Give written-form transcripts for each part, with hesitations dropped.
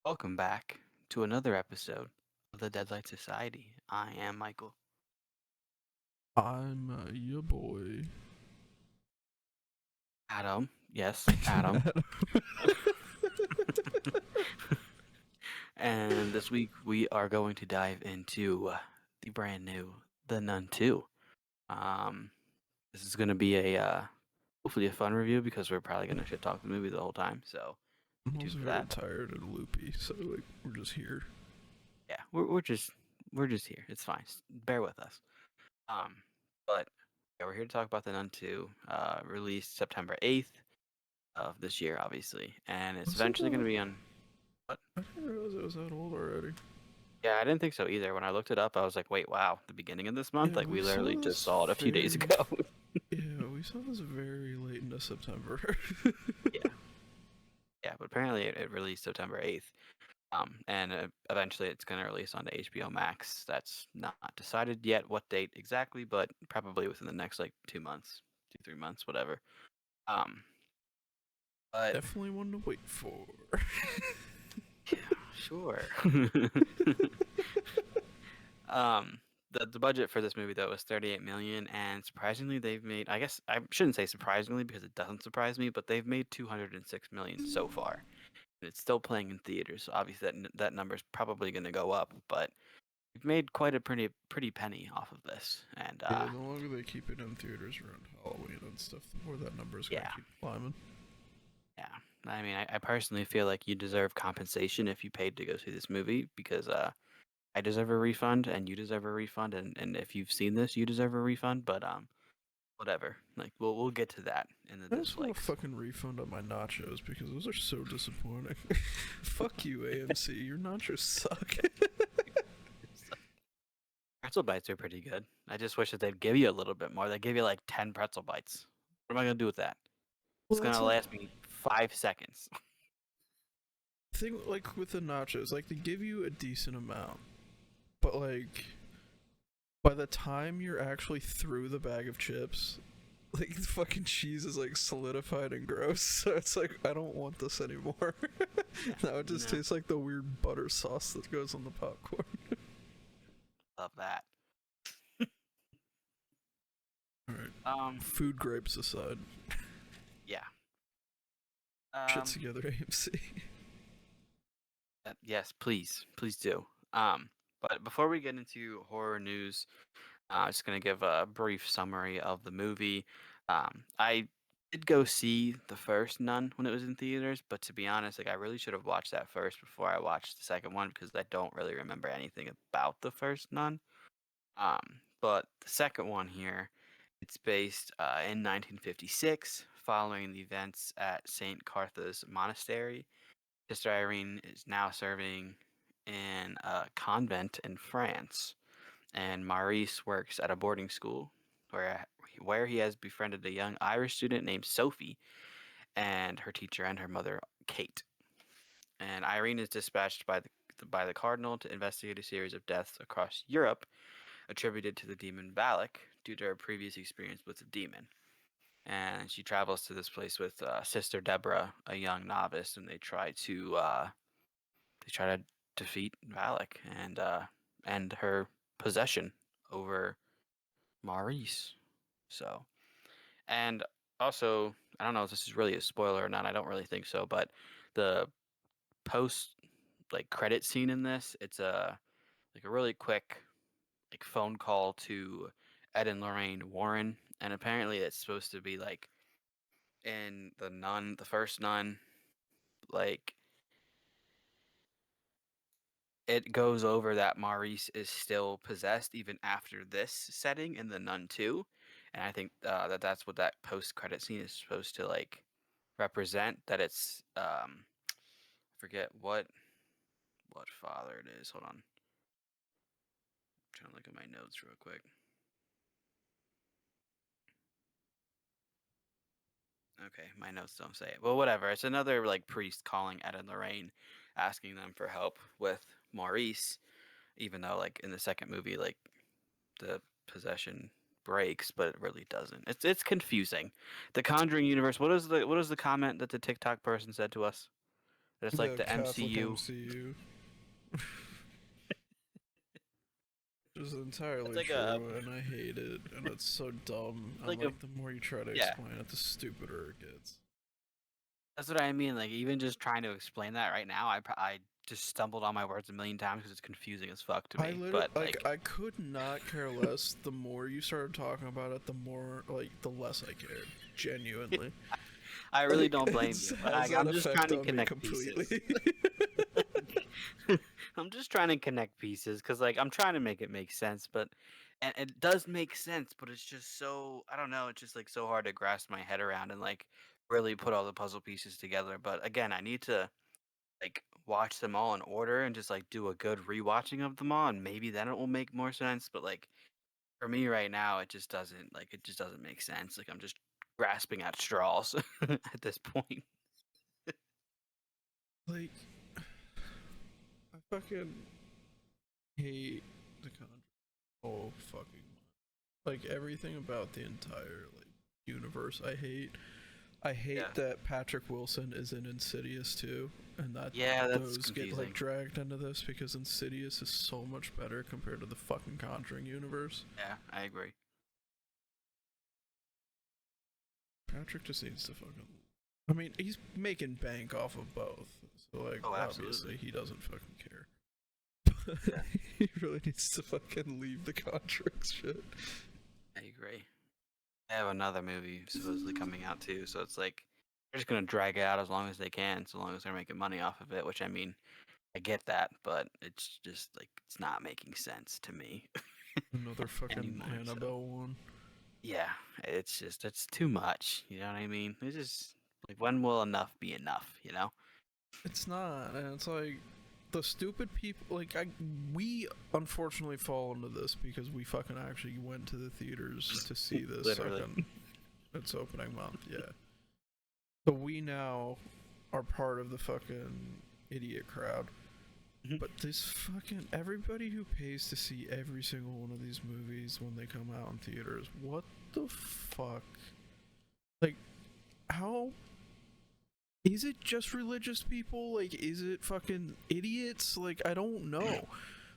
Welcome back to another episode of the Deadlight Society. I am Michael. I'm your boy. Adam. Yes, Adam. And this week we are going to dive into the brand new The Nun II. This is going to be a hopefully a fun review because we're probably going to shit talk the movie the whole time. So I'm stay also tuned for very that. tired and loopy, so like we're just here. Yeah, we're just here. It's fine. Bear with us. But yeah, we're here to talk about The Nun II, released September 8th of this year, obviously, and it's Was it, eventually going to be on. What? I didn't realize it was that old already. Yeah, I didn't think so either. When I looked it up, I was like, "Wait, wow, the beginning of this month? Yeah, Like, we we saw literally just this saw it a few days ago." yeah, we saw this very late into September. Yeah, yeah, but apparently it released September 8th. And eventually it's going to release onto HBO Max. That's not decided yet what date exactly, but probably within the next like 2 months, 3 months, whatever. Um, but Definitely one to wait for. yeah, sure. The budget for this movie though was 38 million, and surprisingly they've made. I guess I shouldn't say surprisingly because it doesn't surprise me, but they've made 206 million so far. And it's still playing in theaters, so obviously that number is probably going to go up, but we've made quite a pretty penny off of this, and Yeah, the longer they keep it in theaters around Halloween and stuff, the more that number is gonna yeah, keep climbing. yeah. I mean, I personally feel like you deserve compensation if you paid to go see this movie because I deserve a refund and you deserve a refund, and if you've seen this, you deserve a refund. But whatever. Like we'll get to that in the I just want a dislikes. fucking refund on my nachos because those are so disappointing. Fuck you, AMC. Your nachos suck. Pretzel bites are pretty good. I just wish that they'd give you a little bit more. They give you like 10 pretzel bites. What am I gonna do with that? It's Well, that's gonna like last me 5 seconds. thing like with the nachos, like they give you a decent amount, but like by the time you're actually through the bag of chips, like the fucking cheese is like solidified and gross. So it's like I don't want this anymore. Yeah, Now it just no, tastes like the weird butter sauce that goes on the popcorn. love that. All right, Um, food grapes aside, yeah. shit Um, together, AMC. yes, please do. But before we get into horror news, I'm just gonna give a brief summary of the movie. I did go see the first Nun when it was in theaters, but to be honest, like I really should have watched that first before I watched the second one because I don't really remember anything about the first Nun. But the second one here, it's based in 1956, following the events at Saint Cartha's Monastery. Sister Irene is now serving in a convent in France, and Maurice works at a boarding school where he has befriended a young Irish student named Sophie and her teacher and her mother, Kate. And Irene is dispatched by the cardinal to investigate a series of deaths across Europe attributed to the demon Balak due to her previous experience with the demon. And she travels to this place with Sister Deborah, a young novice, and they try to defeat Valak and end her possession over Maurice. So, and also, I don't know if this is really a spoiler or not. I don't really think so, but the post like credit scene in this, it's a like a really quick like phone call to Ed and Lorraine Warren, and apparently it's supposed to be like in the Nun, the first Nun, like it goes over that Maurice is still possessed even after this setting in the Nun II, and I think that's what that post credit scene is supposed to like represent. That it's I forget what father it is. Hold on, I'm trying to look at my notes real quick. Okay, my notes don't say it. Well, whatever. It's another like priest calling Ed and Lorraine, asking them for help with Maurice, even though like in the second movie, like the possession breaks, but it really doesn't. It's confusing. The Conjuring universe. What is the comment that the TikTok person said to us? That it's like The the Catholic MCU. MCU. Which is It's entirely like a true, and I hate it, and it's so dumb. it's And like a like, the more you try to yeah. explain it, the stupider it gets. That's what I mean. Like even just trying to explain that right now, I just stumbled on my words a million times because it's confusing as fuck to I me. literally, But like, like I could not care less. The more you started talking about it, the more, like, the less I cared. Genuinely. I really Like, don't blame it you. But has that I'm just trying effect to on me connect pieces. completely. I'm just trying to connect pieces because, like, I'm trying to make it make sense, but and it does make sense, but it's just so I don't know. It's just like so hard to grasp my head around and like really put all the puzzle pieces together. But again, I need to like watch them all in order and just like do a good rewatching of them all, and maybe then it will make more sense. But like for me right now, it just doesn't make sense. Like I'm just grasping at straws at this point. Like, I fucking hate the Conjuring. Oh, fucking much. Like, everything about the entire, like, universe I hate. I Yeah, hate that Patrick Wilson is in Insidious too, and that yeah, that's those get like confusing. dragged into this because Insidious is so much better compared to the fucking Conjuring universe. Yeah, I agree. Patrick just needs to fucking. I mean, he's making bank off of both, so like Oh, obviously absolutely. he doesn't fucking care. Yeah, He really needs to fucking leave the Conjuring shit. I agree. I have another movie supposedly coming out too, so it's like they're just gonna drag it out as long as they can, so long as they're making money off of it. Which I mean, I get that, but it's just like it's not making sense to me Another fucking anymore. So Annabelle one. yeah, it's just it's too much. You know what I mean? It's just like when will enough be enough? You know? It's not, and it's like the stupid people. Like we unfortunately fall into this because we fucking actually went to the theaters to see this Literally. fucking its opening month. Yeah, so we now are part of the fucking idiot crowd. Mhm. But this fucking everybody who pays to see every single one of these movies when they come out in theaters, what the fuck? Like, how is it just religious people? Like, is it fucking idiots? Like, I don't know.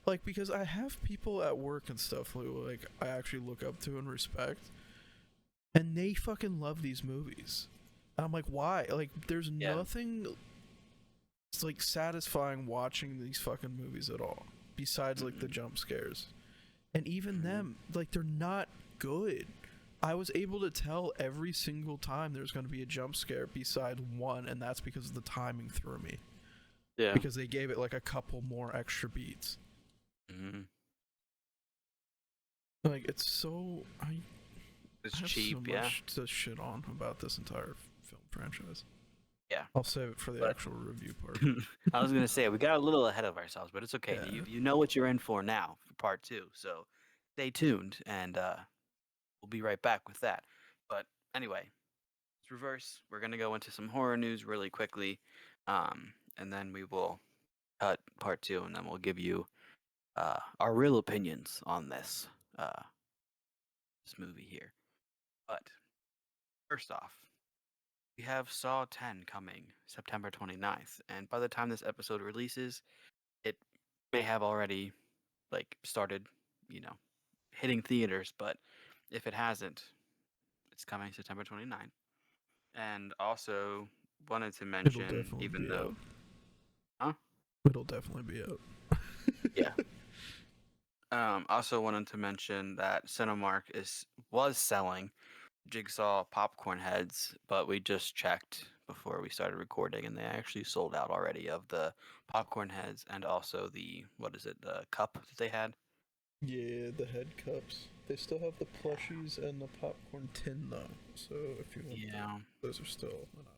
Like, because I have people at work and stuff who, like, I actually look up to and respect, and they fucking love these movies. And I'm like, why? Like, there's Yeah. nothing, it's like, satisfying watching these fucking movies at all, besides, like, the Mm-mm. jump scares. And even Mhm. them, like, they're not good. I was able to tell every single time there's going to be a jump scare beside one, and that's because the timing threw me. Yeah. Because they gave it like a couple more extra beats. Mhm. Like, it's so. I It's have so cheap. Yeah. much to shit on about this entire film franchise. Yeah. I'll save it for the But actual review part. I was gonna say we got a little ahead of ourselves, but it's okay. Yeah. You know what you're in for now for part two. So stay tuned, and we'll be right back with that. But anyway, let's reverse. We're gonna go into some horror news really quickly, and then we will cut part two, and then we'll give you our real opinions on this movie here. But first off, we have Saw 10 coming September 29th, and by the time this episode releases, it may have already like started, you know, hitting theaters, but if it hasn't, it's coming September 29th. And also wanted to It'll mention, definitely even be though, out. huh? It'll definitely be out. Yeah. Also wanted to mention that Cinemark was selling Jigsaw popcorn heads, but we just checked before we started recording, and they actually sold out already of the popcorn heads and also the what is it, the cup that they had. Yeah, the head cups. They still have the Yeah. plushies and the popcorn tin though. So if you want those, Yeah. those are still an option.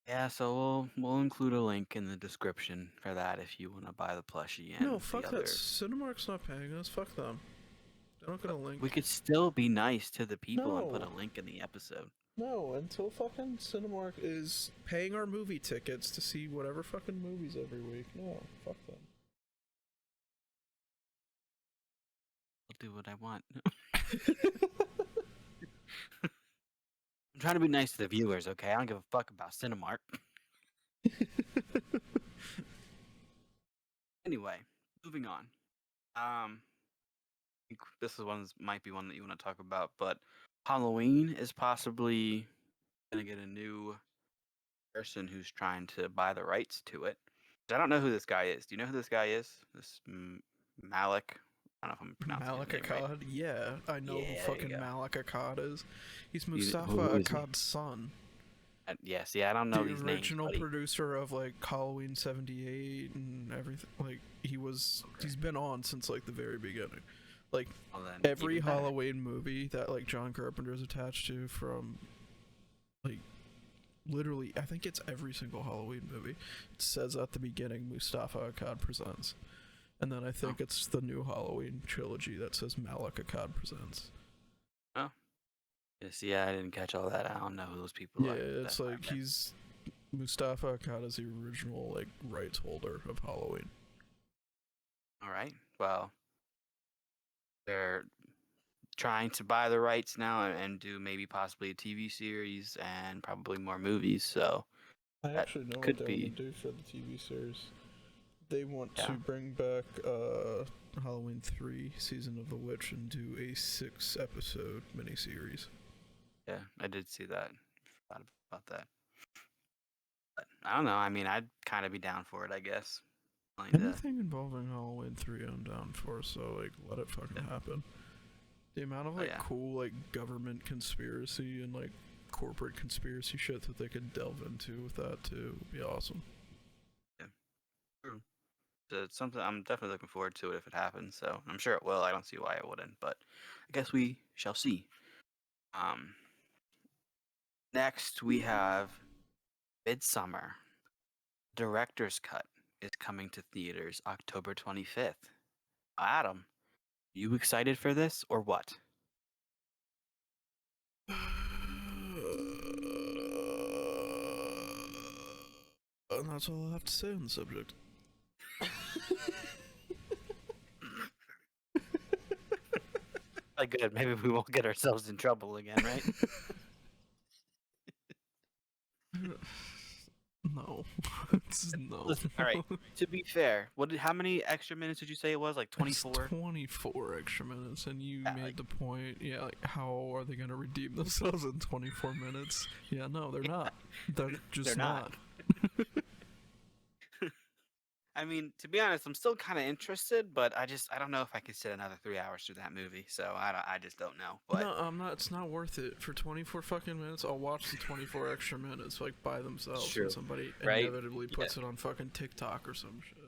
Yeah, so we'll include a link in the description for that if you want to buy the plushie No, and the fuck that. other. Cinemark's not paying us. Fuck them. They're not But gonna we link. could still be nice to the people and put No, a link in the episode. no. Until fucking Cinemark is paying our movie tickets to see whatever fucking movies every week. No, fuck them. I'll do what I want. I'm trying to be nice to the viewers, okay? I don't give a fuck about Cinemark. Anyway, moving on. I think this is might be one that you want to talk about, but Halloween is possibly gonna get a new person who's trying to buy the rights to it. I don't know who this guy is. Do you know who this guy is? This Malik. I don't know if I'm pronouncing his name right. Akkad? Yeah, I know who Yeah, there you fucking go. Malik Akkad is. He's Who Mustafa is he? Akkad's son. Yeah, see, I don't know The these names, original buddy. producer of like Halloween '78 and everything. Like he's been on since like the very beginning. Like Well, then, every even better. Halloween movie that like John Carpenter is attached to, from like literally, I think it's every single Halloween movie. It says at the beginning, Mustafa Akkad presents, and then I think it's the new Halloween trilogy that says Malik Akkad presents. Oh, yeah, see, I didn't catch all that. I don't know who those people Yeah, are. it's like he's Mustafa Akkad is the original like rights holder of Halloween. All right. Well, they're trying to buy the rights now and do maybe possibly a TV series and probably more movies. So I that actually know what could they want be. to do for the TV series. They want Yeah. to bring back Halloween 3 Season of the Witch and do a 6-episode miniseries. Yeah, I did see that. Thought about that. But I don't know. I mean, I'd kind of be down for it, I guess. Anything involving Halloween 3 I'm down for, so like let it fucking happen. The amount of like cool like government conspiracy and like corporate conspiracy shit that they could delve into with that too would be awesome. Yeah. True. So it's something I'm definitely looking forward to it if it happens. So I'm sure it will. I don't see why it wouldn't, but I guess we shall see. Next we have Midsummer. Director's Cut is coming to theaters October 25th. Adam, you excited for this or what? And that's all I have to say on the subject. Like, good. Maybe we won't get ourselves in trouble again, right? No. No. Listen, all right. To be fair, how many extra minutes did you say it was? Like 24? 24 extra minutes, and you made like, the point. Yeah, like how are they gonna redeem themselves in 24 minutes? Yeah, no, they're not. They're just not. I mean, to be honest, I'm still kind of interested, but I don't know if I could sit another 3 hours through that movie. So I just don't know. But no, I'm not. It's not worth it for 24 fucking minutes. I'll watch the 24 extra minutes like by themselves when somebody inevitably puts it on fucking TikTok or some shit.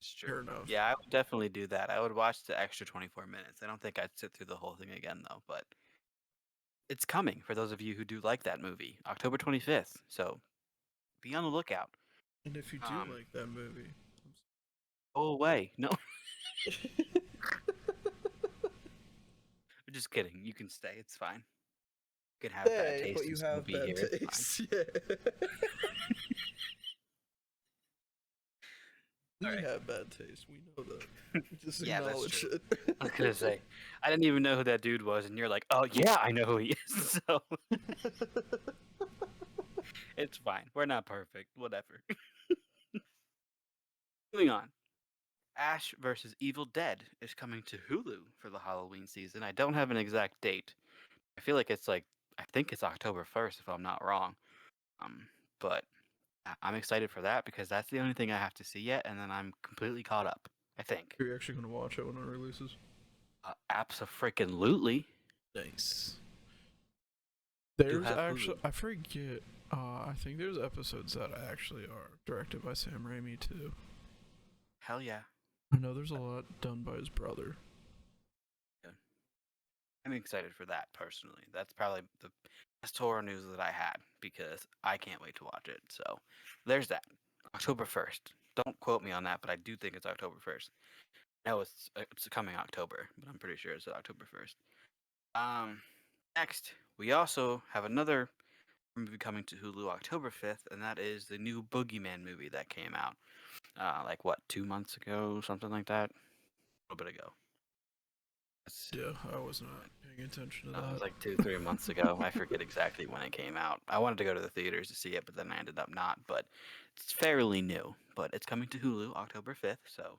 It's true. Fair enough. Yeah, I would definitely do that. I would watch the extra 24 minutes. I don't think I'd sit through the whole thing again though. But it's coming for those of you who do like that movie, October 25th. So be on the lookout. And if you do like that movie, go away. No. I'm just kidding. You can stay. It's fine. You can have bad taste. But you have bad taste. Yeah. We have bad taste. We know that. Just acknowledge it. I was gonna say, I didn't even know who that dude was, and you're like, oh yeah, I know who he is. So it's fine. We're not perfect. Whatever. Moving on. Ash vs. Evil Dead is coming to Hulu for the Halloween season. I don't have an exact date. I feel like I think it's October 1st if I'm not wrong. But I'm excited for that because that's the only thing I have to see yet, and then I'm completely caught up, I think. Are you actually going to watch it when it releases? Abso-freaking-lutely. Nice. There's actually, I forget, I think there's episodes that actually are directed by Sam Raimi too. Hell yeah. I know there's a lot done by his brother. Yeah. I'm excited for that personally. That's probably the best horror news that I had because I can't wait to watch it. So there's that. October 1st. Don't quote me on that, but I do think it's October 1st. No, it's coming October, but I'm pretty sure it's October 1st. Next, we also have another movie coming to Hulu October 5th, and that is the new Boogeyman movie that came out. Like what, 2 months ago, something like that? A little bit ago. Yeah, I was not paying attention to It was that. like 2, 3 months ago. I forget exactly when it came out. I wanted to go to the theaters to see it, but then I ended up not. But it's fairly new. But it's coming to Hulu October 5th. So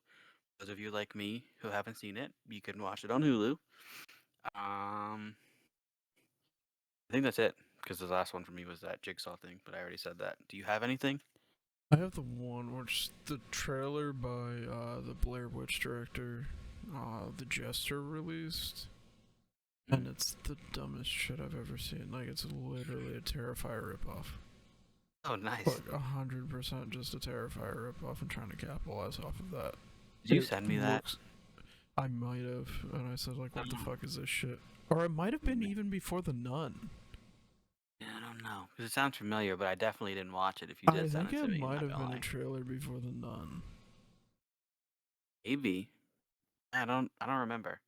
those of you like me who haven't seen it, you can watch it on Hulu. I think that's it because the last one for me was that Jigsaw thing. But I already said that. Do you have anything? I have the one which the trailer by the Blair Witch director, the Jester released, Mm. and it's the dumbest shit I've ever seen. Like it's literally a Terrifier ripoff. Oh, nice. Like 100% just a Terrifier ripoff and trying to capitalize off of that. Did you It send me that? looks. I might have, and I said like, "What the Um, fuck is this shit?" Or it might have been even before the Nun. Yeah, I don't know because it sounds familiar, but I definitely didn't watch it. If you I did send think it to it me, I'm might not have gonna been a lie. trailer before the Nun. Maybe. I don't remember.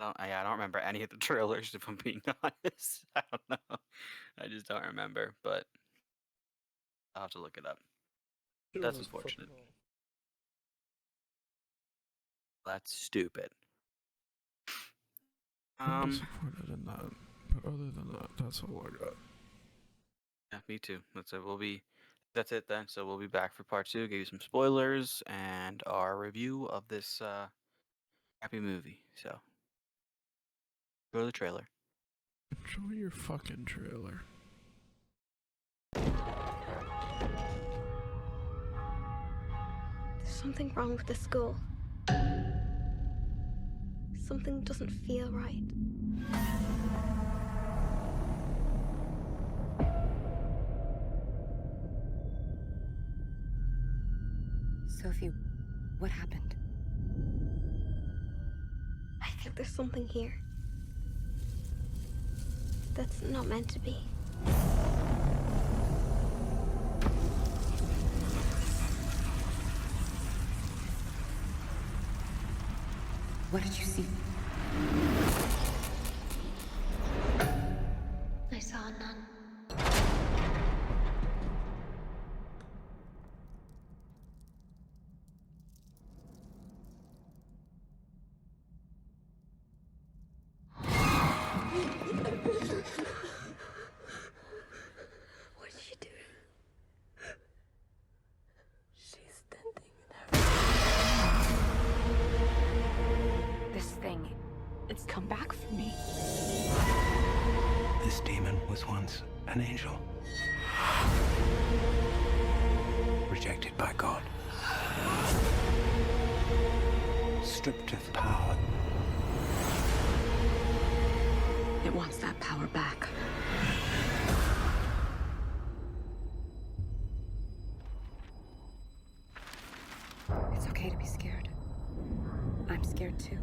I don't remember any of the trailers, if I'm being honest. I don't know. I just don't remember, but I'll have to look it up. It That's was fucking unfortunate. awful. That's stupid. I'm Um, disappointed in that, but other than that, that's all I got. yeah, me too. That's it then. So we'll be back for part two, give you some spoilers and our review of this happy movie. So go to the trailer. Enjoy your fucking trailer. There's something wrong with the school. Something doesn't feel right. Sophie, what happened? I think there's something here that's not meant to be. What did you see? I saw a nun. What did she do? She's standing there. This thing, it's come back for me. This demon was once an angel. Rejected by God. Stripped of power. It wants that power back. It's okay to be scared. I'm scared too.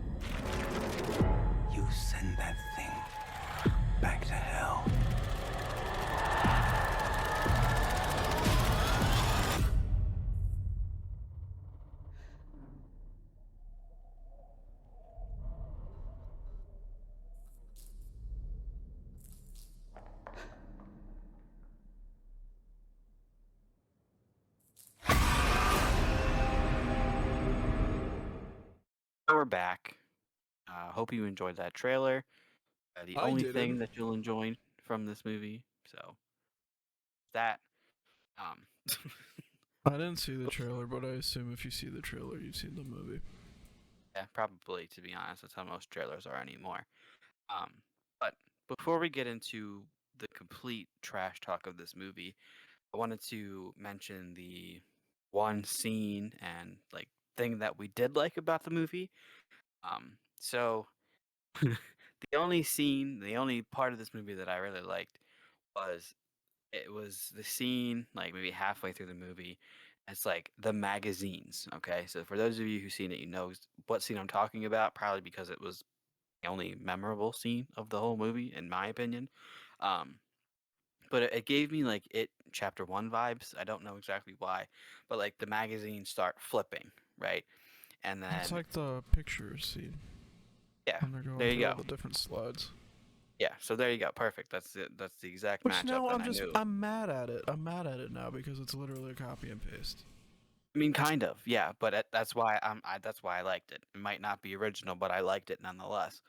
You send that thing back to hell. So we're back. Hope you enjoyed that trailer. The I only didn't. thing that you'll enjoy from this movie. So that um I didn't see the trailer, but I assume if you see the trailer, you've seen the movie. yeah, probably to be honest, that's how most trailers are anymore. Um, but before we get into the complete trash talk of this movie, I wanted to mention the one scene and like thing that we did like about the movie. So the only part of this movie that I really liked was it was the scene like maybe halfway through the movie. It's like the magazines. Okay, so for those of you who've seen it, you know what scene I'm talking about. Probably because it was the only memorable scene of the whole movie, in my opinion. Um, but it gave me like it chapter one vibes. I don't know exactly why, but like the magazines start flipping, right? And It's then like the picture scene yeah, when they're going there you through all go. the different slides. Yeah, so there you go. Perfect. That's it. That's the exact Which matchup, now and I knew. I'm mad at it. I'm mad at it now because it's literally a copy and paste. I mean, kind of, yeah, but that's why I liked it. It might not be original, but I liked it nonetheless.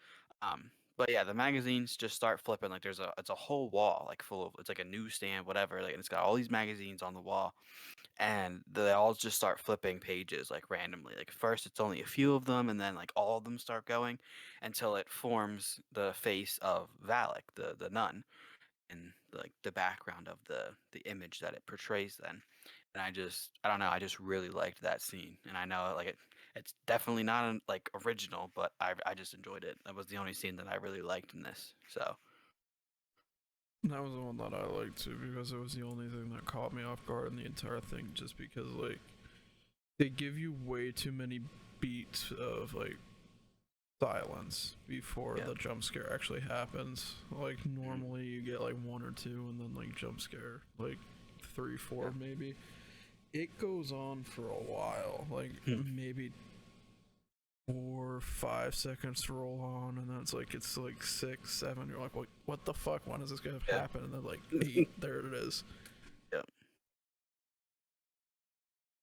But yeah, the magazines just start flipping. Like it's a whole wall like full of it's like a newsstand, whatever. Like and it's got all these magazines on the wall, and they all just start flipping pages like randomly. Like first, it's only a few of them, and then like all of them start going until it forms the face of Valak, the nun, and like the background of the image that it portrays then. And I don't know, I just really liked that scene. And I know like it's definitely not like original, but I just enjoyed it. That was the only scene that I really liked in this. So That was the one that I liked too because it was the only thing that caught me off guard in the entire thing. Just because like they give you way too many beats of like silence before yeah. the jump scare actually happens. Like Mhm. normally you get like one or two and then like jump scare like three, Yeah. four maybe. It goes on for a while, like Hmm. maybe 4 5 seconds to roll on, and then it's like 6 7. You're like, what the fuck? When is this gonna Yeah. happen? And then like 8, there it is. Yeah.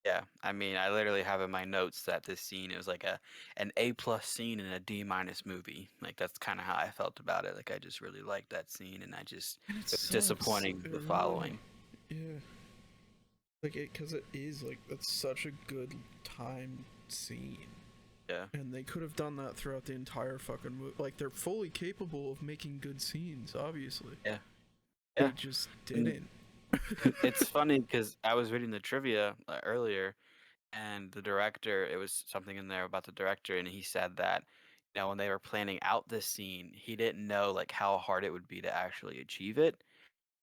Yeah. I mean, I literally have in my notes that this scene is like an A+ scene in a D- movie. Like that's kind of how I felt about it. Like I just really liked that scene, and And it it was sucks. disappointing It the really, following. yeah. Like it, cause it is like that's such a good time scene. Yeah. And they could have done that throughout the entire fucking movie. Like they're fully capable of making good scenes, obviously. Yeah. They Yeah. just And didn't. it's funny because I was reading the trivia earlier, and the director, it was something in there about the director, and he said that, when they were planning out this scene, he didn't know like how hard it would be to actually achieve it.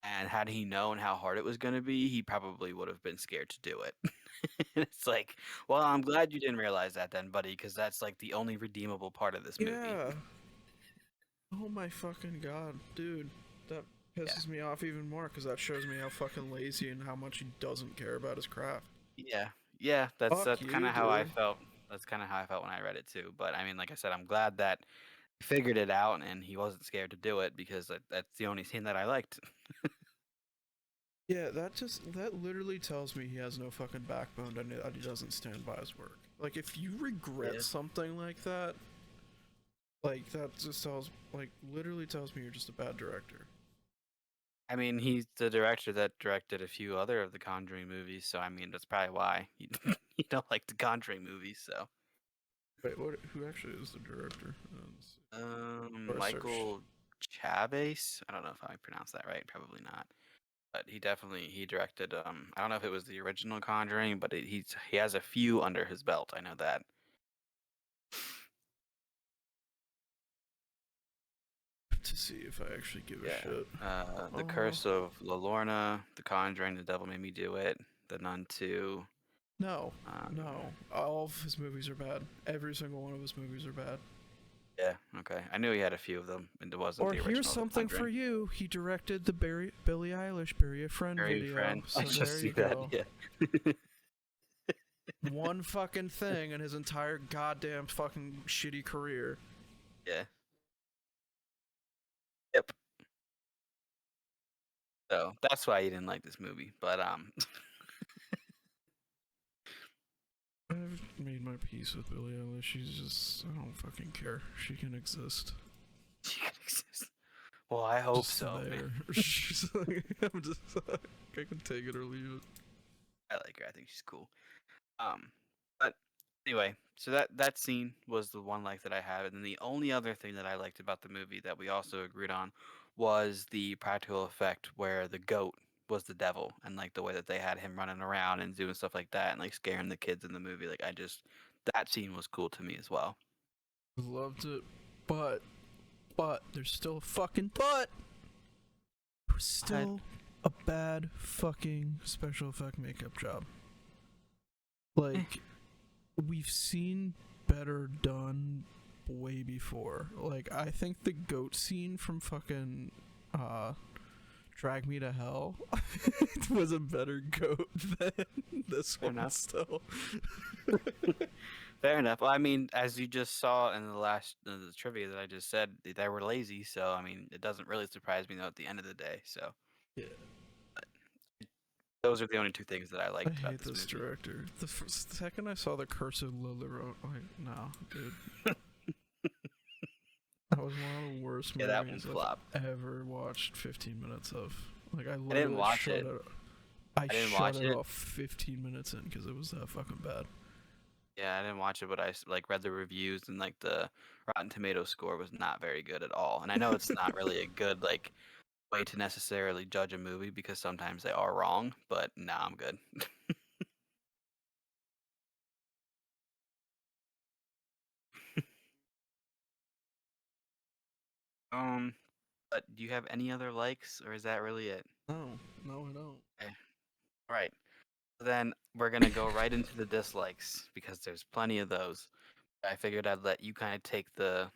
And had he known how hard it was going to be, he probably would have been scared to do it. And it's like, well, I'm glad you didn't realize that then, buddy, because that's like the only redeemable part of this movie. Yeah. Oh my fucking god, dude. That Yeah. pisses me off even more because that shows me how fucking lazy and how much he doesn't care about his craft. Yeah. Yeah, that's Fuck that's kind you, of how I dude. felt. That's kind of how I felt when I read it too. But I mean, like I said, I'm glad that he figured it out and he wasn't scared to do it because that's the only scene that I liked. Yeah, that literally tells me he has no fucking backbone and that he doesn't stand by his work. Like if you regret Yeah. something like that, like that just tells like literally tells me you're just a bad director. I mean, he's the director that directed a few other of the Conjuring movies, so I mean, that's probably why you, you don't like the Conjuring movies. So, Wait, what? Who actually is the director? Let's see. Or search. Michael Chavez. I don't know if I pronounced that right. Probably not. But he directed. I don't know if it was the original Conjuring, but he has a few under his belt. I know that. To see if I actually give a Yeah. shit. The Curse of La Lorna, The Conjuring, The Devil Made Me Do It, The Nun II. No, Um, no. All of his movies are bad. Every single one of his movies are bad. yeah. Okay. I knew he had a few of them, and it wasn't Or the here's original The something for Conjuring. you. He directed the Billie Eilish "Bury a Friend" Very video. friend. I So just there see you that. go. Yeah. One fucking thing in his entire goddamn fucking shitty career. Yeah. Yep. So that's why you didn't like this movie. But I've made my peace with Billie Eilish. She's just, I don't fucking care. She can exist. she could exist. Well, I hope Just so, man. there. She's like, I'm just like, I can take it or leave it. I like her. I think she's cool. But anyway, so that scene was the one like that I had, and then the only other thing that I liked about the movie that we also agreed on was the practical effect where the goat was the devil, and like the way that they had him running around and doing stuff like that, and like scaring the kids in the movie. Like that scene was cool to me as well. Loved it. But, there's still a fucking but. It was still a bad fucking special effect makeup job. Like, we've seen better done way before. Like, I think the goat scene from fucking Drag Me to Hell was a better goat than this Fair one enough. still. Fair enough. Well, I mean, as you just saw in the trivia that I just said, they were lazy. So I mean, it doesn't really surprise me though at the end of the day. So Yeah. those are the only two things that I I liked about hate this this movie. director. The second I saw the Curse of Lily Road, like, no, dude. That was one of the worst Yeah, that one movies flopped. I've ever watched 15 minutes of. Like, I I didn't literally watch shut it. it. I I didn't shut watch it it. off 15 minutes in because it was that fucking bad. Yeah, I didn't watch it, but I like read the reviews and like the Rotten Tomatoes score was not very good at all. And I know it's not really a good like way to necessarily judge a movie because sometimes they are wrong, but nah, I'm good. um, but do you have any other likes, or is that really it? No, no, I don't. Okay. All right. Then we're gonna go right into the dislikes because there's plenty of those. I figured I'd let you kind of take the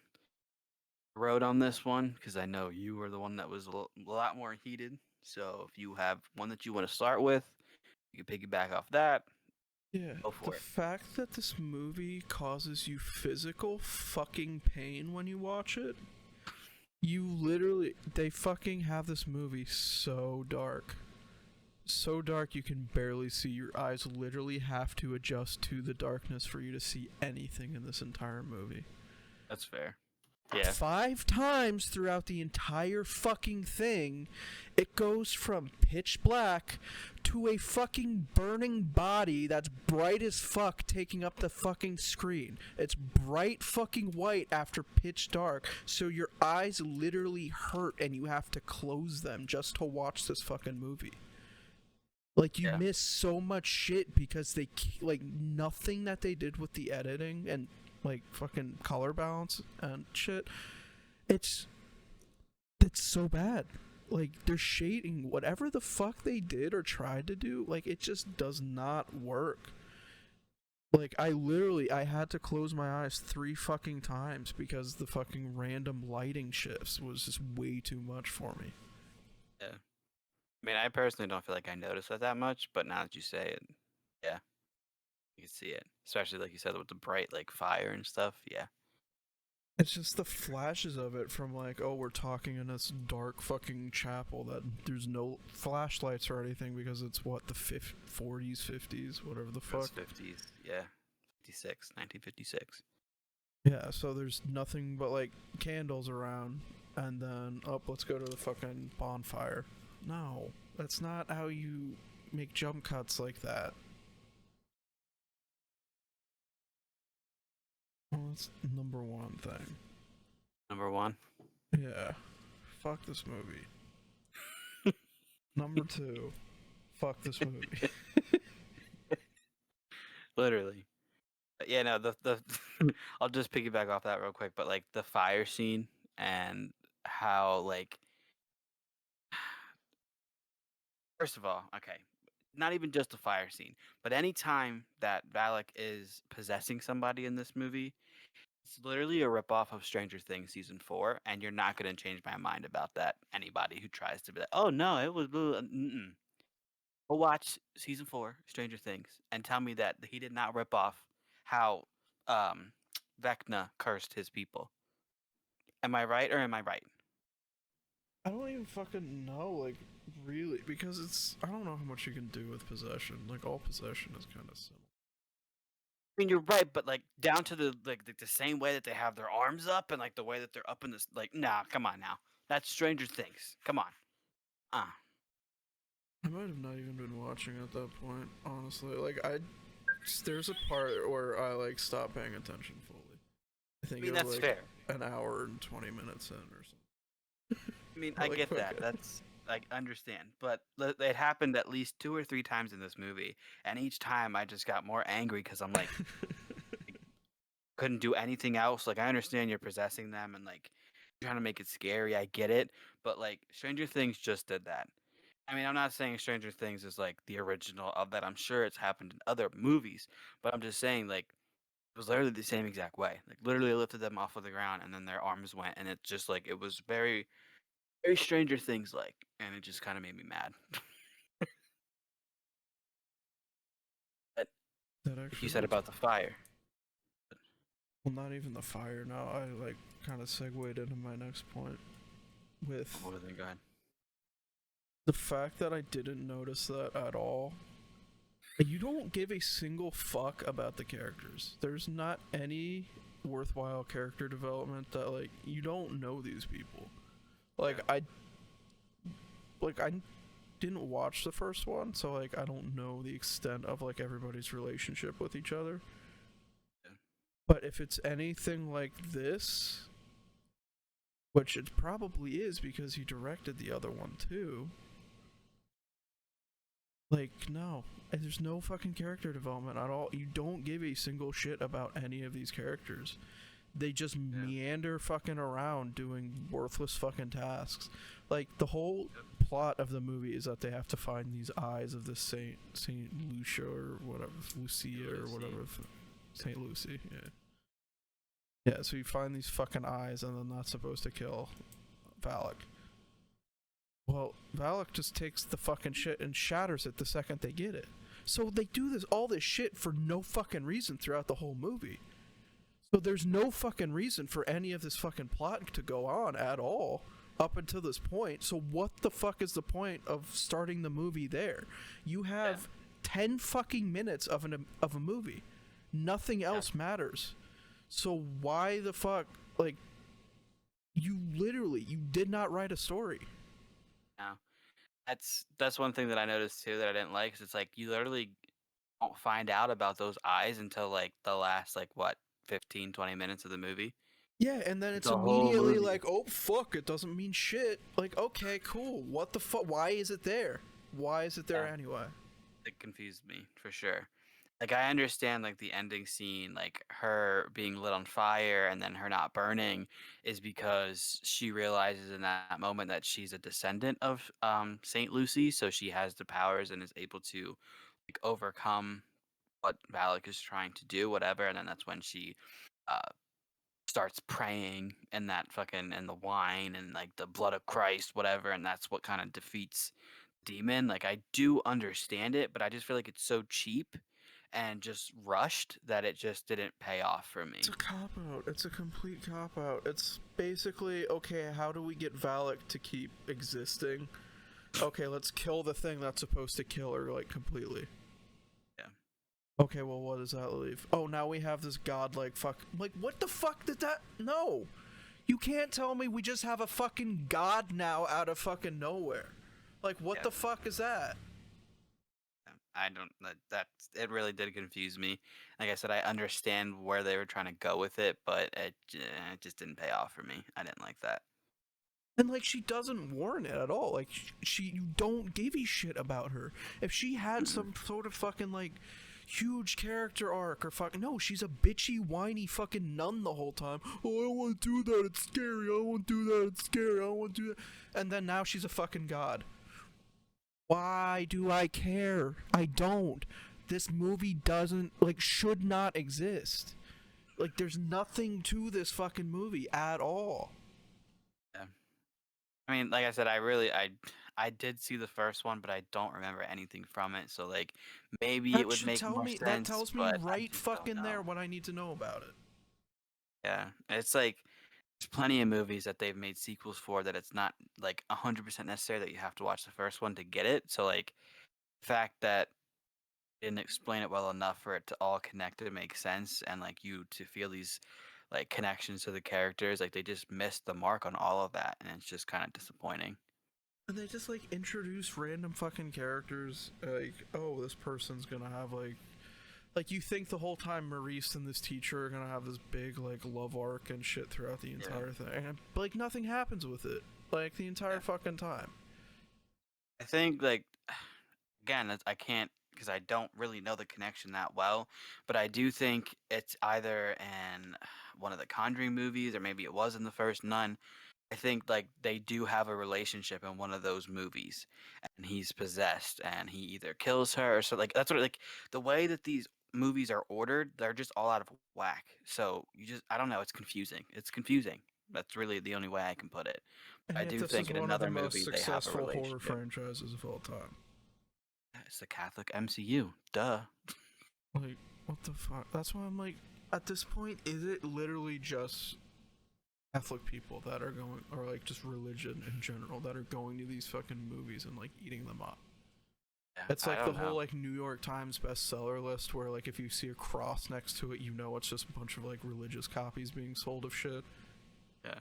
road on this one because I know you were the one that was a lot more heated. So if you have one that you want to start with, you can piggyback off that. Yeah, Go the for it. fact that this movie causes you physical fucking pain when you watch it, they fucking have this movie so dark. So dark you can barely see. Your eyes literally have to adjust to the darkness for you to see anything in this entire movie. That's fair. Yeah. 5 times throughout the entire fucking thing, it goes from pitch black to a fucking burning body that's bright as fuck taking up the fucking screen. It's bright fucking white after pitch dark, so your eyes literally hurt and you have to close them just to watch this fucking movie. Like, you Yeah. miss so much shit because like, nothing that they did with the editing and like fucking color balance and shit, it's so bad. Like, they're shading whatever the fuck they did or tried to do, like, it just does not work. Like, I had to close my eyes 3 fucking times because the fucking random lighting shifts was just way too much for me. Yeah. I mean, I personally don't feel like I noticed that much, but now that you say it, yeah, you can see it. Especially like you said with the bright like fire and stuff. Yeah. It's just the flashes of it from like, oh, we're talking in this dark fucking chapel that there's no flashlights or anything because it's what, the 40s, 50s, whatever the It's fuck. 50s. Yeah. 1956. Yeah, so there's nothing but like candles around, and then, oh, let's go to the fucking bonfire. No, that's not how you make jump cuts like that. Well, that's number 1 thing. Number 1. Yeah, fuck this movie. Number 2, fuck this movie. Literally. But yeah, no, the I'll just piggyback off that real quick, but like the fire scene and how like first of all, okay, not even just the fire scene, but any time that Valak is possessing somebody in this movie, it's literally a ripoff of Stranger Things season 4, and you're not gonna change my mind about that. Anybody who tries to be like, "Oh no, it was," mm-mm. Go watch season 4, Stranger Things, and tell me that he did not rip off how um, Vecna cursed his people. Am I right or am I right? I don't even fucking know, like, really, because I don't know how much you can do with possession. Like, all possession is kind of similar. I mean, you're right, but like down to the like the same way that they have their arms up and like the way that they're up in this, like, nah, come on now, that's Stranger Things. Come on, I might have not even been watching at that point, honestly. Like, there's a part where I, like, stopped paying attention fully. I I think mean it was, that's like, fair. an hour and 20 minutes in or something. I mean, I Like, get that. okay. That's I understand, but it happened at least 2 or 3 times in this movie, and each time I just got more angry because I'm like, couldn't do anything else. Like, I understand you're possessing them and like trying to make it scary. I get it, but like Stranger Things just did that. I mean, I'm not saying Stranger Things is like the original of that. I'm sure it's happened in other movies, but I'm just saying like it was literally the same exact way. Like literally lifted them off of the ground and then their arms went, and it's just like it was very, very Stranger Things like, and it just kind of made me mad. But That like you actually said makes. about the fire. Well, not even the fire. Now I, like, kind of segued into my next point with What was it? Go ahead. The fact that I didn't notice that at all. You don't give a single fuck about the characters. There's not any worthwhile character development that, like, you don't know these people. Like, I didn't watch the first one, so, like, I don't know the extent of, like, everybody's relationship with each other. Yeah. But if it's anything like this, which it probably is because he directed the other one too, like, no. And there's no fucking character development at all. You don't give a single shit about any of these characters. They just meander fucking around doing worthless fucking tasks. Like, the whole plot of the movie is that they have to find these eyes of this Saint Lucia or whatever, Lucia or whatever, Saint Lucy, yeah. Yeah, so you find these fucking eyes and then that's supposed to kill Valak. Well, Valak just takes the fucking shit and shatters it the second they get it. So they do all this shit for no fucking reason throughout the whole movie. So there's no fucking reason for any of this fucking plot to go on at all up until this point. So what the fuck is the point of starting the movie there? You have 10 fucking minutes of a movie. Nothing else matters. So why the fuck, like, you did not write a story. No. That's one thing that I noticed too that I didn't like. Is it's like you literally don't find out about those eyes until like the last, like, what, 15, 20 minutes of the movie. Yeah, and then it's The whole immediately movie. like, oh fuck, it doesn't mean shit. Like, okay, cool. What the fuck? Why is it there? Why is it there anyway? It confused me for sure. Like, I understand, like, the ending scene, like her being lit on fire and then her not burning is because she realizes in that moment that she's a descendant of Saint Lucy, so she has the powers and is able to, like, overcome what Valak is trying to do, whatever. And then that's when she uh, starts praying and that fucking and the wine and like the blood of Christ, whatever, and that's what kind of defeats demon. Like, I do understand it, but I just feel like it's so cheap and just rushed that it just didn't pay off for me. It's a cop out. It's a complete cop out. It's basically, okay, how do we get Valak to keep existing? Okay, let's kill the thing that's supposed to kill her, like, completely. Yeah. Okay, well, what does that leave? Oh, now we have this godlike fuck. Like, what the fuck did that? No. You can't tell me we just have a fucking god now out of fucking nowhere. Like, what the fuck is that? I don't. It really did confuse me. Like I said, I understand where they were trying to go with it, but it just didn't pay off for me. I didn't like that. And, like, she doesn't warn it at all. Like, you don't give a shit about her. If she had some sort of fucking, like, huge character arc or fucking, no, she's a bitchy, whiny fucking nun the whole time. Oh, I don't want to do that, it's scary. I don't want to do that, it's scary. I don't want to do that. And then now she's a fucking god. Why do I care? I don't. This movie doesn't, like, should not exist. Like, there's nothing to this fucking movie at all. Yeah. I mean, like I said, I did see the first one, but I don't remember anything from it. So, like, maybe it would make more sense. That tells me but I right just don't fucking there know. what I need to know about it. Yeah, it's like there's plenty of movies that they've made sequels for that it's not like 100% necessary that you have to watch the first one to get it. So, like, the fact that they didn't explain it well enough for it to all connect and make sense, and like you to feel these like connections to the characters, like they just missed the mark on all of that, and it's just kind of disappointing. And they just, like, introduce random fucking characters. Like, oh, this person's gonna have, like, you think the whole time Maurice and this teacher are gonna have this big, like, love arc and shit throughout the entire thing. And, like, nothing happens with it. Like, the entire fucking time. I think, like, again, I can't because I don't really know the connection that well, but I do think it's either in one of the Conjuring movies or maybe it was in the first Nun. I think like they do have a relationship in one of those movies, and he's possessed, and he either kills her or so. Like that's what like the way that these movies are ordered, they're just all out of whack. So I don't know. It's confusing. It's confusing. That's really the only way I can put it. And I yet do this think is in one of the another most movie they have a successful horror relationship. franchises of all time. Yeah, it's the Catholic MCU. Duh. Like, what the fuck? That's why I'm like, at this point, is it literally just Catholic people that are going, or like just religion in general, that are going to these fucking movies and like eating them up. Yeah, It's I like the don't whole know. like New York Times bestseller list where like if you see a cross next to it, you know it's just a bunch of like religious copies being sold of shit. Yeah.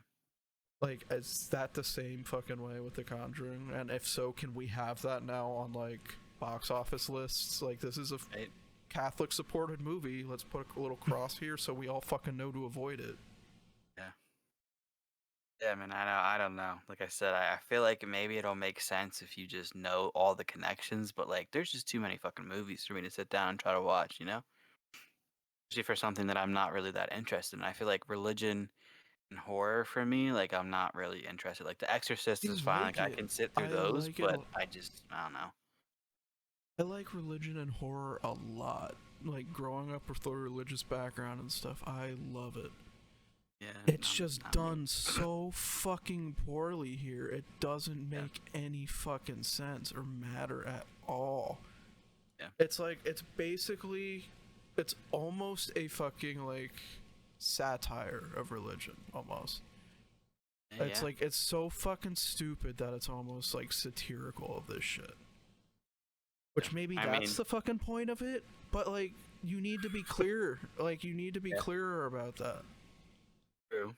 Like, is that the same fucking way with The Conjuring? And if so, can we have that now on like box office lists? Like, this is a Right? Catholic supported movie. Let's put a little cross here so we all fucking know to avoid it. Yeah. Yeah, man, I don't know. Like I said, I feel like maybe it'll make sense if you just know all the connections, but like there's just too many fucking movies for me to sit down and try to watch, you know? Especially for something that I'm not really that interested in. I feel like religion and horror for me, like I'm not really interested. Like The Exorcist I is fine, like like I it. can sit through I those, like it. but I don't know. I like religion and horror a lot. Like growing up with a religious background and stuff, I love it. Yeah, It's just not me. done so fucking poorly here. It doesn't Yeah, make any fucking sense or matter at all. yeah, It's like, it's basically, it's almost a fucking like satire of religion, almost. yeah, It's yeah. like, it's so fucking stupid that it's almost like satirical of this shit. Yeah. Which maybe I that's mean, the fucking point of it, but like, you need to be clear. Like, you need to be yeah, clearer about that. true,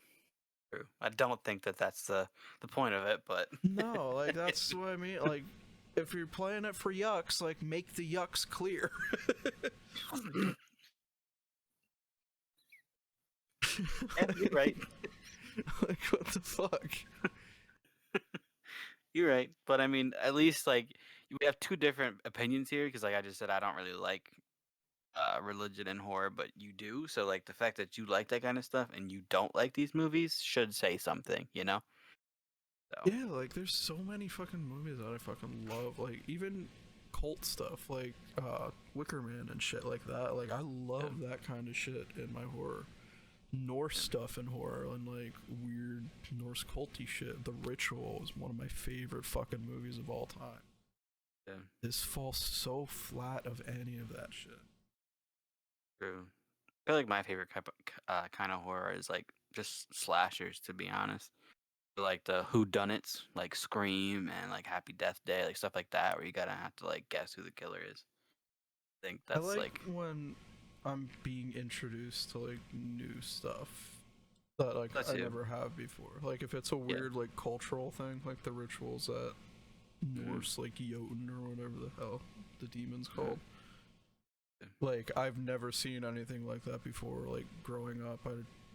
true. I don't think that that's the point of it, but No, like, that's what I mean. Like, if you're playing it for yucks, like, make the yucks clear. yeah, you're right. Like, what the fuck? You're right, but I mean, at least like we have two different opinions here because, like I just said, I don't really like religion and horror, but you do. So, like the fact that you like that kind of stuff and you don't like these movies should say something, you know? So, Yeah, like, there's so many fucking movies that I fucking love. Like, even cult stuff, like, Wicker Man and shit like that. Like, I yeah, love that kind of shit in my horror. Norse yeah, stuff in horror and like weird Norse culty shit. The Ritual is one of my favorite fucking movies of all time. yeah, This falls so flat of any of that shit. true. I feel like my favorite kind of horror is like just slashers, to be honest. Like the whodunits, like Scream and like Happy Death Day, like stuff like that, where you gotta have to like guess who the killer is. I think I that's like like, when I'm being introduced to like new stuff that like that's I you. never have before. Like if it's a Yeah. weird like cultural thing, like the rituals at Mhm. Norse like Jotun or whatever the hell the demon's Mhm. called. Yeah. Like I've never seen anything like that before. Like growing up, I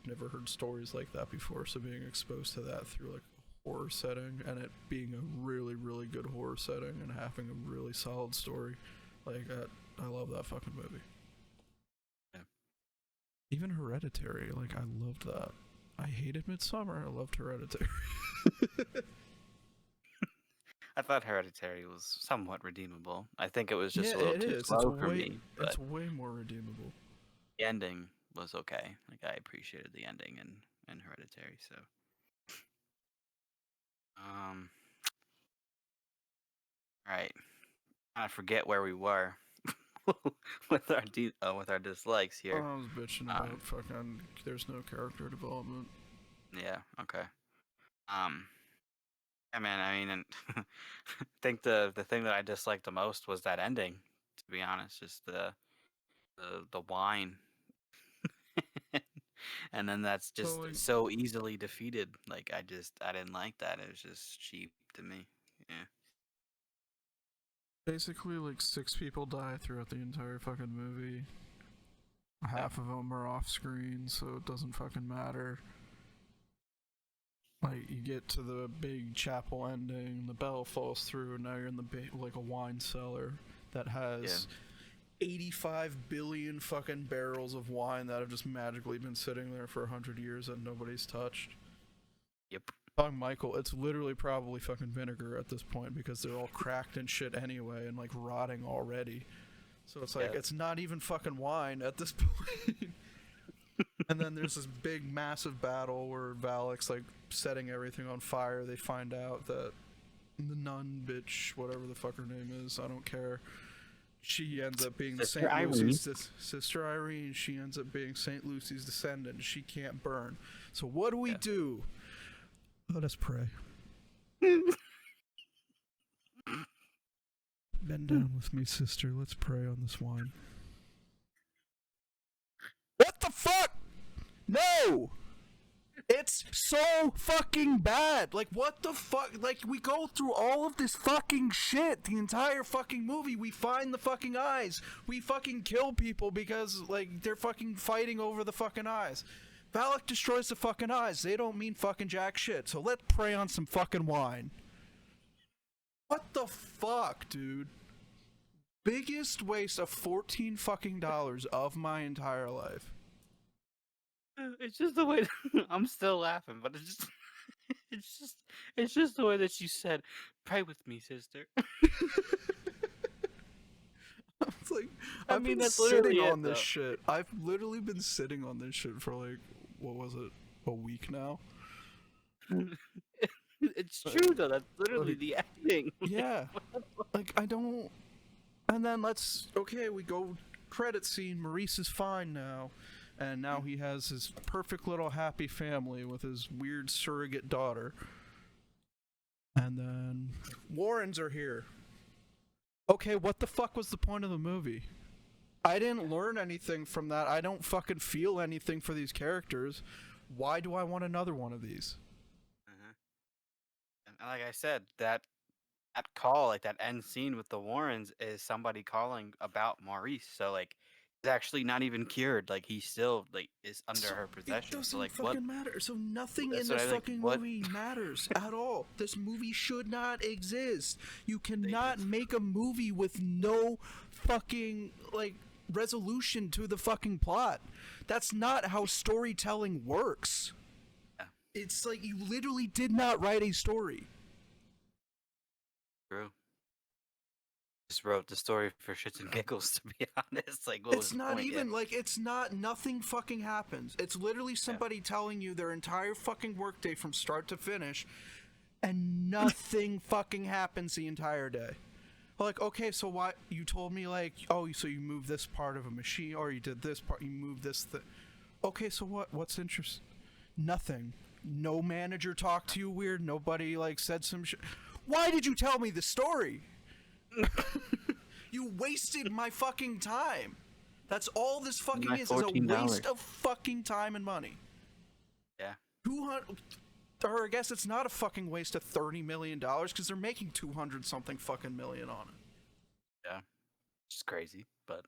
never heard stories like that before. So being exposed to that through like a horror setting and it being a really really good horror setting and having a really solid story, like I love that fucking movie. Yeah. Even Hereditary, like I loved that. I hated Midsummer. I loved Hereditary. I thought Hereditary was somewhat redeemable. I think it was just Yeah, a little it too is. slow for me, It's but way more redeemable. the ending was okay. Like I appreciated the ending in Hereditary. So, um, all right. I forget where we were with our dislikes Oh, here. I was bitching Um, about fucking. There's no character development. yeah. Okay. Um, yeah, man. I mean, and I think the thing that I disliked the most was that ending. To be honest, just the wine. And then that's So just like, so easily defeated. Like I didn't like that. It was just cheap to me. Yeah. basically, like 6 people die throughout the entire fucking movie. Yeah. Half of them are off screen, so it doesn't fucking matter. Like you get to the big chapel ending, the bell falls through, and now you're in the like a wine cellar that Yeah. has 85 billion fucking barrels of wine that have just magically been sitting there for 100 years that nobody's touched. Yep. Talking Michael, it's literally probably fucking vinegar at this point because they're all cracked and shit anyway and like rotting already. So it's like Yeah. it's not even fucking wine at this point. And then there's this big massive battle where Valak's like setting everything on fire. They find out that the nun bitch, whatever the fuck her name is, I don't care. She ends up being Sister Saint Irene. Lucy's sister Irene. She ends up being Saint Lucy's descendant. She can't burn. So what do we do? Let us pray. Bend down with me, sister. Let's pray on this wine. What the fuck? No! It's so fucking bad. Like, what the fuck? Like, we go through all of this fucking shit. The entire fucking movie. We find the fucking eyes. We fucking kill people because, like, they're fucking fighting over the fucking eyes. Valak destroys the fucking eyes. They don't mean fucking jack shit. So let's pray on some fucking wine. What the fuck, dude? Biggest waste of $14 fucking of my entire life. It's just the way I'm still laughing, but it's just the way that you said, "Pray with me, sister." It's like, I I've mean, been that's sitting literally it, on this though. shit. I've literally been sitting on this shit for like, what was it, a week now? It's true though. That's literally Like, the ending. Yeah. Like, I don't. And then we go credit scene. Maurice is fine now. And now he has his perfect little happy family with his weird surrogate daughter. And then Warrens are here. Okay, what the fuck was the point of the movie? I didn't learn anything from that. I don't fucking feel anything for these characters. Why do I want another one of these? And like I said, that call, like that end scene with the Warrens, is somebody calling about Maurice. So like, he's actually not even cured. Like he still like is under her It possession. So doesn't like, fucking what? matter. So nothing in That's this what I think, fucking what? movie matters at all. This movie should not exist. You cannot make a movie with no fucking like resolution to the fucking plot. That's not how storytelling works. Yeah. It's like you literally did not write a story. True. Just wrote the story for shits and giggles, to be honest. Like, what was It's the not point? even Yeah. like nothing fucking happens. It's literally somebody telling you their entire fucking workday from start to finish, and nothing fucking happens the entire day. Like, okay, so why you told me like, oh, so you moved this part of a machine, or you did this part, you moved this thing. Okay, so what's interesting? Nothing. No manager talked to you weird. Nobody like said some shit. Why did you tell me the story? You wasted my fucking time. That's all this fucking My is a $14. waste of fucking time and money. Yeah. 200, or I guess it's not a fucking waste of $30 million because they're making 200 something fucking million on it. Yeah. It's crazy, but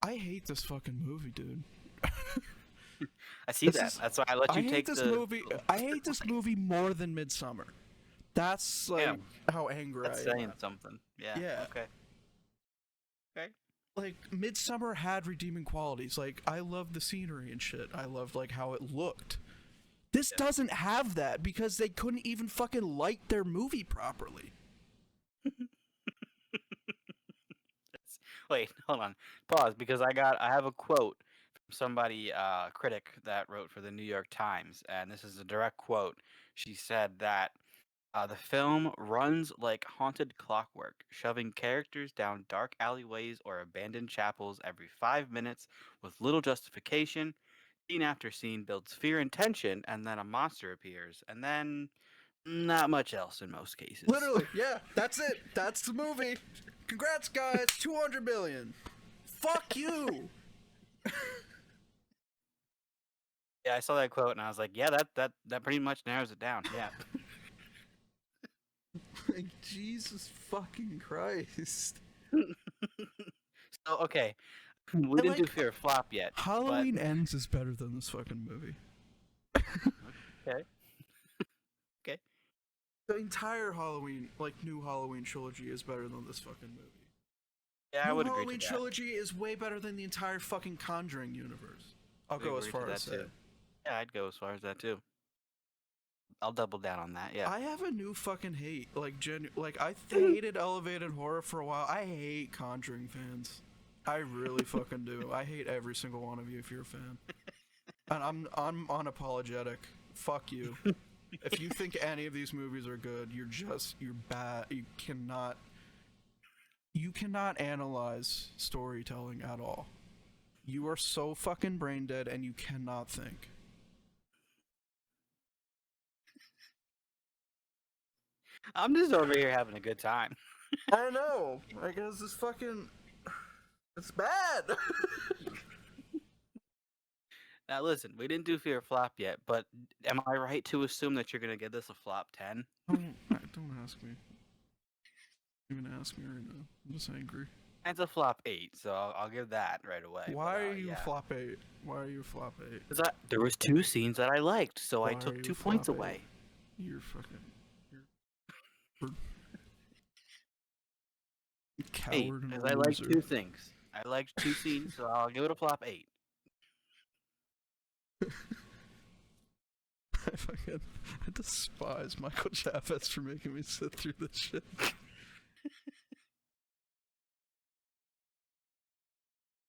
I hate this fucking movie, dude. I see This that. is- That's why I let you I hate take this the movie. I hate this movie more than Midsummer. That's like Yeah. how angry That's I am. saying something. Yeah. Yeah. Okay. Okay. Like Midsummer had redeeming qualities. Like I loved the scenery and shit. I loved like how it looked. This doesn't have that because they couldn't even fucking light their movie properly. Wait, hold on. Pause, because I have a quote from somebody, critic that wrote for the New York Times, and this is a direct quote. She said that the film runs like haunted clockwork, shoving characters down dark alleyways or abandoned chapels every 5 minutes with little justification. Scene after scene builds fear and tension, and then a monster appears, and then not much else in most cases. Literally, yeah, that's it. That's the movie. Congrats, guys. 200 million. Fuck you. Yeah, I saw that quote and I was like, yeah, that pretty much narrows it down. Yeah. Like, Jesus fucking Christ. So okay, we And, didn't do like, Fear of Flop yet. Halloween Ends is better than this fucking movie. Okay. Okay. The entire Halloween, like new Halloween trilogy, is better than this fucking movie. Yeah, I New would agree Halloween to that. trilogy is way better than the entire fucking Conjuring universe. I'll We go as agree to far that as say. too. Yeah, I'd go as far as that too. I'll double down on that. Yeah. I have a new fucking hate. Like, I hated elevated horror for a while. I hate Conjuring fans. I really fucking do. I hate every single one of you if you're a fan. And I'm unapologetic. Fuck you. If you think any of these movies are good, you're bad. You cannot. You cannot analyze storytelling at all. You are so fucking brain dead and you cannot think. I'm just over here having a good time. I know. I guess this fucking. It's bad. Now listen, we didn't do fear flop yet, but am I right to assume that you're gonna give this a flop 10? Don't ask me. Don't even ask me right now. I'm just angry. It's a flop 8, so I'll give that right away. Why but, are you yeah. flop 8? Why are you flop 8? 'Cause there was 2 scenes that I liked, so Why I are took you 2 points flop away. 8? You're fucking. You're Eight, coward and because a I liked loser. 2 things. I liked 2 scenes, so I'll give it a flop 8. I despise Michael Chaffetz for making me sit through this shit.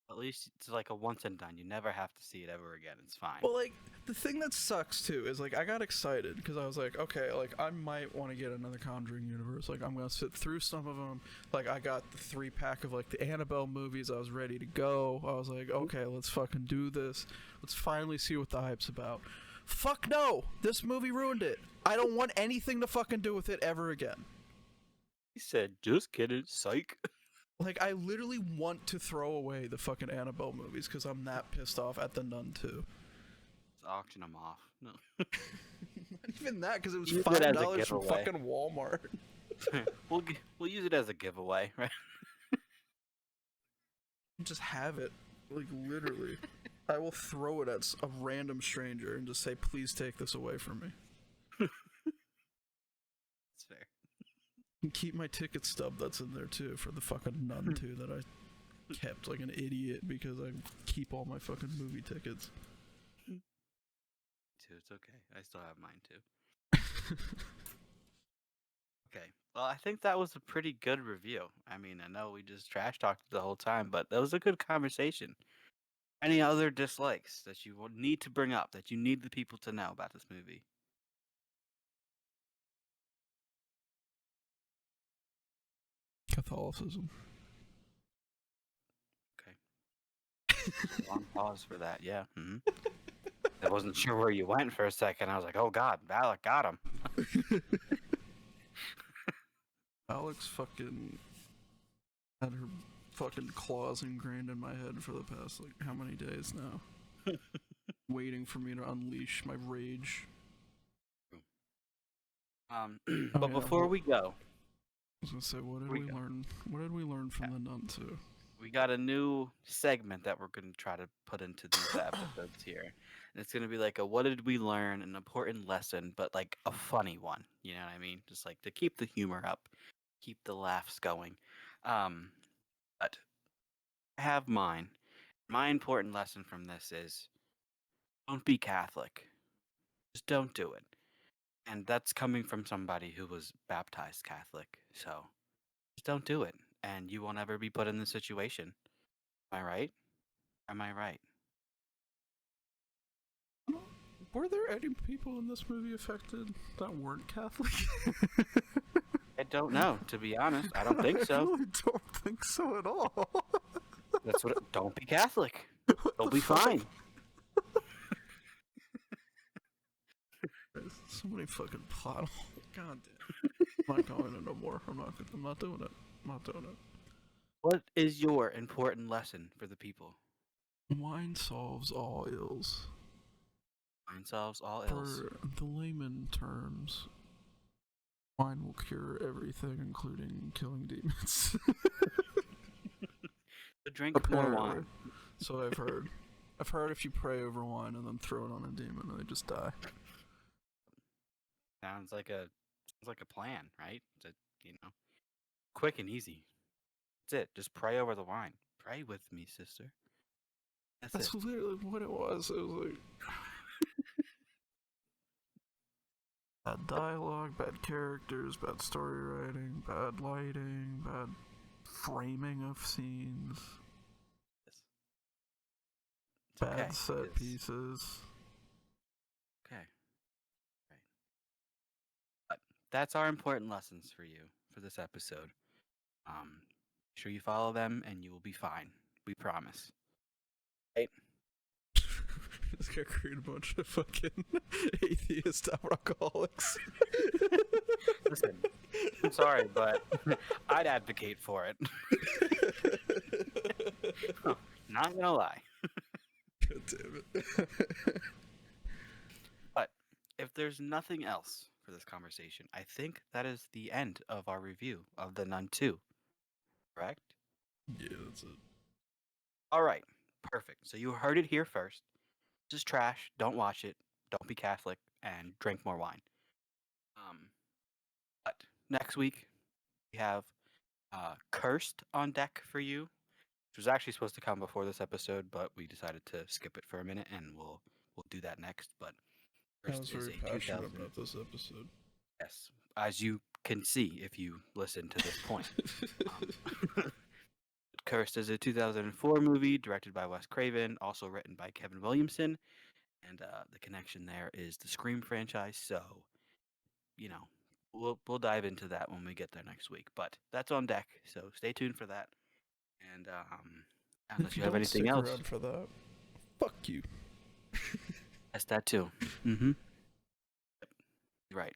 At least it's like a once and done. You never have to see it ever again. It's fine. Well, like, the thing that sucks too is, like, I got excited because I was like, okay, like, I might want to get another Conjuring universe. Like, I'm gonna sit through some of them. Like, I got the 3-pack of, like, the Annabelle movies. I was ready to go. I was like, okay, let's fucking do this. Let's finally see what the hype's about. Fuck no! This movie ruined it. I don't want anything to fucking do with it ever again. He said, just kidding, psych. Like, I literally want to throw away the fucking Annabelle movies because I'm that pissed off at the Nun II. Let's auction them off. No. Not even that, because it was Use it as a $5 from giveaway. fucking Walmart. we'll use it as a giveaway, right? Just have it. Like, literally. I will throw it at a random stranger and just say, please take this away from me. That's fair. And keep my ticket stub that's in there, too, for the fucking Nun II that I kept like an idiot because I keep all my fucking movie tickets. Too, it's okay. I still have mine, too. Okay. Well, I think that was a pretty good review. I mean, I know we just trash talked the whole time, but that was a good conversation. Any other dislikes that you would need to bring up, that you need the people to know about this movie? Catholicism. Okay. Long pause for that, yeah. Mm-hmm. I wasn't sure where you went for a second. I was like, oh god, Alec got him. Alex fucking had her fucking claws ingrained in my head for the past, like, how many days now? Waiting for me to unleash my rage. But before we go, I was gonna say, what did we learn? What did we learn from the Nun II? we got a new segment that we're going to try to put into these episodes here. And it's going to be like a what did we learn, an important lesson, but like a funny one. You know what I mean? Just like to keep the humor up, keep the laughs going. But I have mine. My important lesson from this is don't be Catholic. Just don't do it. And that's coming from somebody who was baptized Catholic. So just don't do it. And you won't ever be put in this situation. Am I right? Am I right? Were there any people in this movie affected that weren't Catholic? I don't know, to be honest. I don't think I so. really don't think so at all. That's what. Don't be Catholic. You'll be fuck? fine. There's so many fucking plot holes. God damn. I'm not going in no more. I'm not doing it. I'm not doing it. What is your important lesson for the people? Wine solves all ills. Wine solves all ills. For the layman terms, wine will cure everything, including killing demons. So drink more wine. So I've heard. I've heard if you pray over wine and then throw it on a demon, they just die. Sounds like a plan, right? Quick and easy. That's it. Just pray over the wine. Pray with me, sister. That's it. Literally what it was. It was like bad dialogue, bad characters, bad story writing, bad lighting, bad framing of scenes, It's bad okay. set pieces. Okay. Right. But that's our important lessons for you for this episode. Make sure you follow them, and you will be fine. We promise. Right? This guy created a bunch of fucking atheist alcoholics. Listen, I'm sorry, but I'd advocate for it. Not gonna lie. God damn it. But if there's nothing else for this conversation, I think that is the end of our review of the Nun II. Correct? Yeah, that's it. All right. Perfect. So you heard it here first. This is trash. Don't watch it. Don't be Catholic and drink more wine. But next week we have Cursed on deck for you, which was actually supposed to come before this episode, but we decided to skip it for a minute, and we'll do that next. But I Cursed was is very a passionate 2000. about this episode. Yes, as you can see if you listen to this point. Cursed is a 2004 movie directed by Wes Craven, also written by Kevin Williamson, and the connection there is the Scream franchise. So, you know, we'll dive into that when we get there next week. But that's on deck, so stay tuned for that. And unless If you you have don't anything stick else, around for that, fuck you. that's that too. Mm-hmm. Right.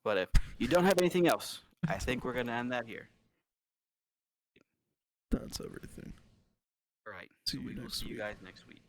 But if you don't have anything else, I think we're gonna end that here. That's everything. All right. See So you we will next see you week. guys next week.